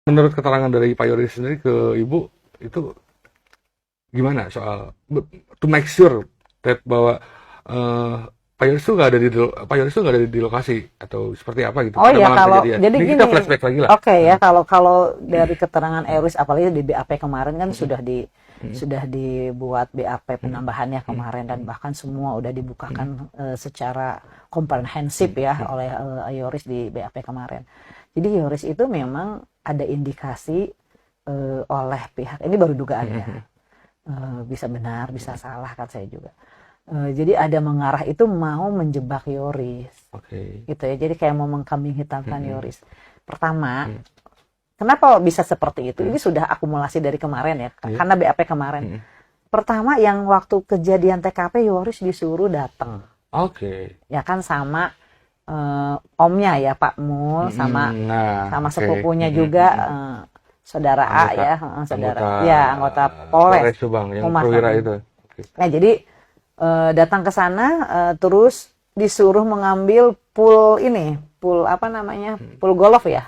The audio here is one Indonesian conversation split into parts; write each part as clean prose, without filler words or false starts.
Menurut keterangan dari Pak Yoris sendiri ke Ibu, itu gimana soal to make sure that bahwa eh, Pak Yoris tuh nggak ada Pak Yoris tuh nggak ada di lokasi atau seperti apa gitu Oh pada ya, malam kalau kejadian. jadi Ini kita gini, flashback lagi lah. oke ya, kalau kalau dari keterangan Eris, apalagi di BAP kemarin kan sudah dibuat BAP penambahannya kemarin, dan bahkan semua udah dibukakan secara komprehensif ya oleh Yoris di BAP kemarin. Jadi Yoris itu memang ada indikasi oleh pihak, ini baru dugaan ya, bisa benar bisa salah kan saya juga. Jadi ada mengarah itu mau menjebak Yoris, Oke. gitu ya. Jadi kayak mau mengkambing hitamkan Yoris. Pertama, kenapa bisa seperti itu? Ini sudah akumulasi dari kemarin ya, karena BAP kemarin. Pertama, yang waktu kejadian TKP Yoris disuruh datang, Oke. ya kan, sama omnya ya Pak Mul, sama Nah, oke. sepupunya juga, saudara A Anggota, ya, saudara ya anggota Polres Polres Subang yang Humas. perwira itu. Oke. Nah jadi datang ke sana, terus disuruh mengambil pool ini, pool apa namanya, pool golf ya,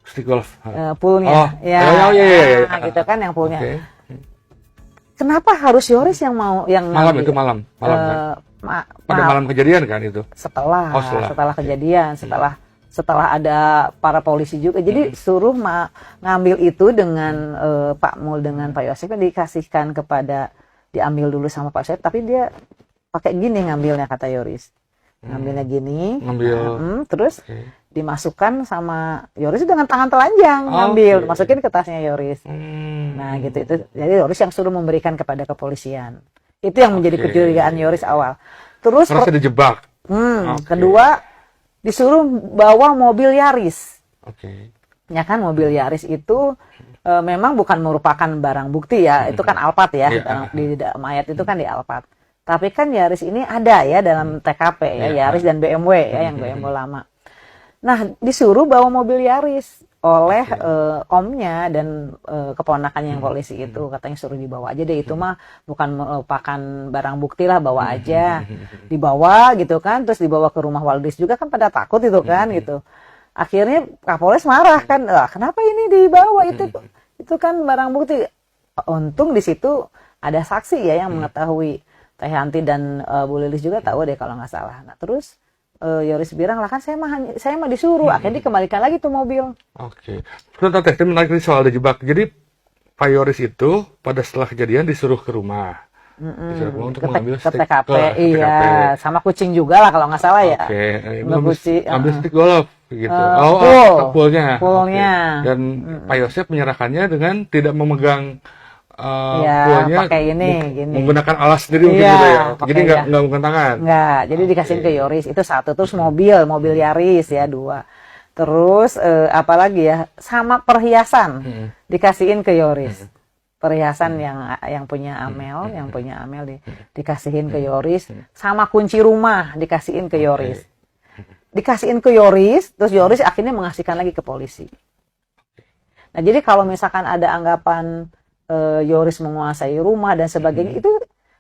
Stick golf. poolnya, ya, oh, iya. nah, gitu kan yang poolnya. Oke. Kenapa harus Yoris yang mau yang Malam ngambil? itu malam kan. Pada Maaf, malam kejadian kan itu. setelah Oh, setelah. kejadian, setelah ada para polisi juga. Jadi suruh ngambil itu dengan Pak Mul dengan Pak Yosef, kan dikasihkan kepada, diambil dulu sama Pak Yosef, tapi dia pakai gini ngambilnya, kata Yoris. Ngambilnya gini, Ngambil. terus Oke. dimasukkan sama Yoris dengan tangan telanjang, ngambil, Oke. masukin ke tasnya Yoris. Hmm. Nah gitu, itu jadi Yoris yang suruh memberikan kepada kepolisian. Itu yang menjadi Oke. kecurigaan Yoris awal. Terus Merasa dijebak. Oke. kedua, disuruh bawa mobil Yaris. Oke. Ya kan, mobil Yaris itu memang bukan merupakan barang bukti ya, itu kan Alphard ya, Iya. di mayat itu kan di Alphard. Tapi kan Yaris ini ada ya dalam TKP ya, Iya. Yaris dan BMW ya, yang BMW lama. Nah, disuruh bawa mobil Yaris oleh omnya dan keponakan yang polisi itu, katanya suruh dibawa aja deh, itu mah bukan merupakan barang bukti lah, bawa aja. Dibawa gitu kan, terus dibawa ke rumah Waldis juga kan, pada takut itu kan gitu. Akhirnya Kapolres marah kan, kenapa ini dibawa, itu kan barang bukti. Untung di situ ada saksi ya yang mengetahui, Teh Hanti dan Bu Lilis juga tahu deh kalau nggak salah. Nah terus Yoris bilang lah, kan saya mah disuruh, akhirnya dikembalikan lagi tuh mobil. Oke. Sebentar Teh, ini menarik nih soal dijebak. Jadi Pak Yoris itu pada setelah kejadian disuruh ke rumah. Disuruh ke rumah untuk mengambil Ke stick TKP, ke iya, TKP. sama kucing juga lah kalau nggak salah ya. Oke. Ngebuci, Ambil stick golf gitu. pool. Poolnya. Poolnya. Oke. Dan Pak Yosef menyerahkannya dengan tidak memegang Iya, poolnya, pakai ini, gini. menggunakan alas sendiri mungkin Iya, gitu ya. pakai Jadi ya. nggak menggunakan tangan. Enggak, jadi dikasihin ke Yoris, itu satu. Terus mobil Yaris ya, 2. Terus apalagi ya, sama perhiasan dikasihin ke Yoris. Perhiasan yang punya Amel, dikasihin ke Yoris, sama kunci rumah dikasihin ke Yoris. Dikasihin ke Yoris, terus Yoris akhirnya mengasihkan lagi ke polisi. Nah, jadi kalau misalkan ada anggapan Yoris menguasai rumah dan sebagainya, itu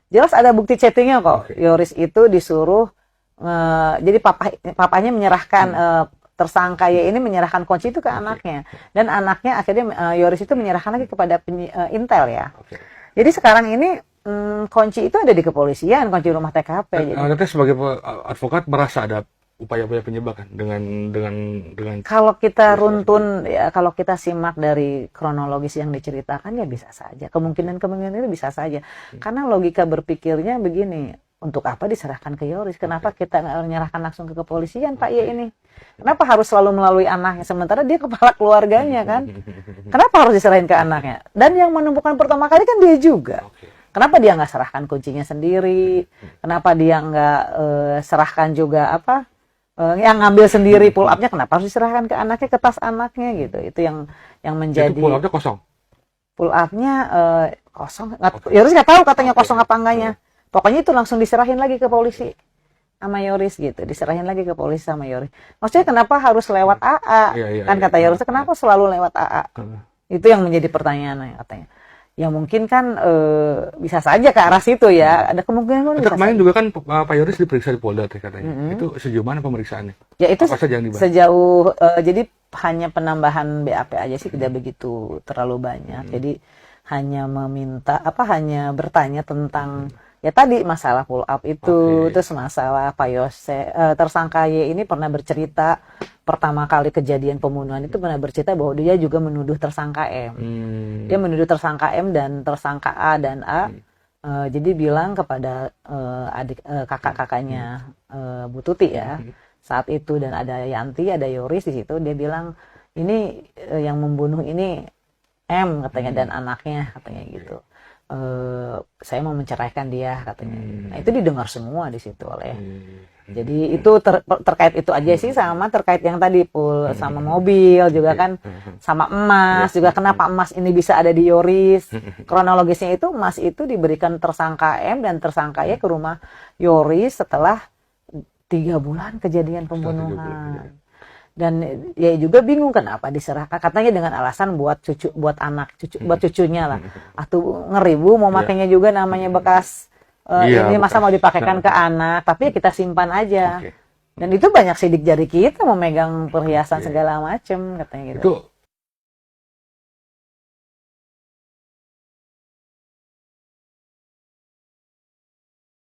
jelas ada bukti chattingnya kok. Yoris itu disuruh, jadi papanya menyerahkan, tersangka ya ini menyerahkan kunci itu ke anaknya, dan anaknya akhirnya Yoris itu menyerahkan lagi kepada Intel ya. Jadi sekarang ini kunci itu ada di kepolisian, kunci rumah TKP. Jadi Anda sebagai advokat merasa ada upaya-upaya penyebakan dengan kalau kita runtun ya, kalau kita simak dari kronologis yang diceritakan, ya bisa saja, kemungkinan itu bisa saja, karena logika berpikirnya begini, untuk apa diserahkan ke Yoris, kenapa kita nggak menyerahkan langsung ke kepolisian Pak ya ini, kenapa harus selalu melalui anaknya, sementara dia kepala keluarganya kan, kenapa harus diserahin ke anaknya, dan yang menemukan pertama kali kan dia juga. Kenapa dia nggak serahkan kuncinya sendiri, kenapa dia nggak serahkan juga yang ngambil sendiri pull up-nya, kenapa harus diserahkan ke anaknya, ke tas anaknya gitu. Itu yang menjadi. itu pull up-nya kosong. Pull up-nya kosong. Yoris nggak tahu katanya kosong apa enggaknya. Pokoknya itu langsung diserahin lagi ke polisi sama Yoris gitu. Diserahin lagi ke polisi sama Yoris. Maksudnya kenapa harus lewat AA? Iya, Kan kata Yoris, kenapa selalu lewat AA? Itu yang menjadi pertanyaan katanya. Ya mungkin kan bisa saja ke arah situ ya. Ada kemungkinan kan bisa Kemarin saja. juga kan Pak Yoris diperiksa di Polda katanya. Itu sejauh mana pemeriksaannya? Ya itu Apa saja yang dibahas? sejauh jadi hanya penambahan BAP aja sih, tidak begitu terlalu banyak. Jadi hanya hanya bertanya tentang ya tadi masalah pull up itu, terus masalah Pak Yose, tersangka Y ini pernah bercerita pertama kali kejadian pembunuhan itu pernah bercerita bahwa dia juga menuduh tersangka M. Dia menuduh tersangka M dan tersangka A dan A. Jadi bilang kepada kakak-kakaknya Bu Tuti ya saat itu, dan ada Yanti, ada Yoris di situ. Dia bilang ini yang membunuh ini M katanya dan anaknya katanya gitu. Saya mau menceraikan dia katanya. Nah, itu didengar semua di situ oleh. Jadi itu terkait itu aja sih, sama terkait yang tadi sama mobil juga kan, sama emas juga. Kenapa emas ini bisa ada di Yoris? Kronologisnya itu emas itu diberikan tersangka M dan tersangka Y ke rumah Yoris setelah 3 bulan kejadian pembunuhan. Dan ya juga bingung kenapa diserahkan, katanya dengan alasan buat cucunya lah, atau ngeri Bu mau makainya juga namanya bekas ini masa mau dipakaikan ke anak, tapi ya kita simpan aja. Dan itu banyak sidik jari kita memegang perhiasan segala macem katanya gitu. Itu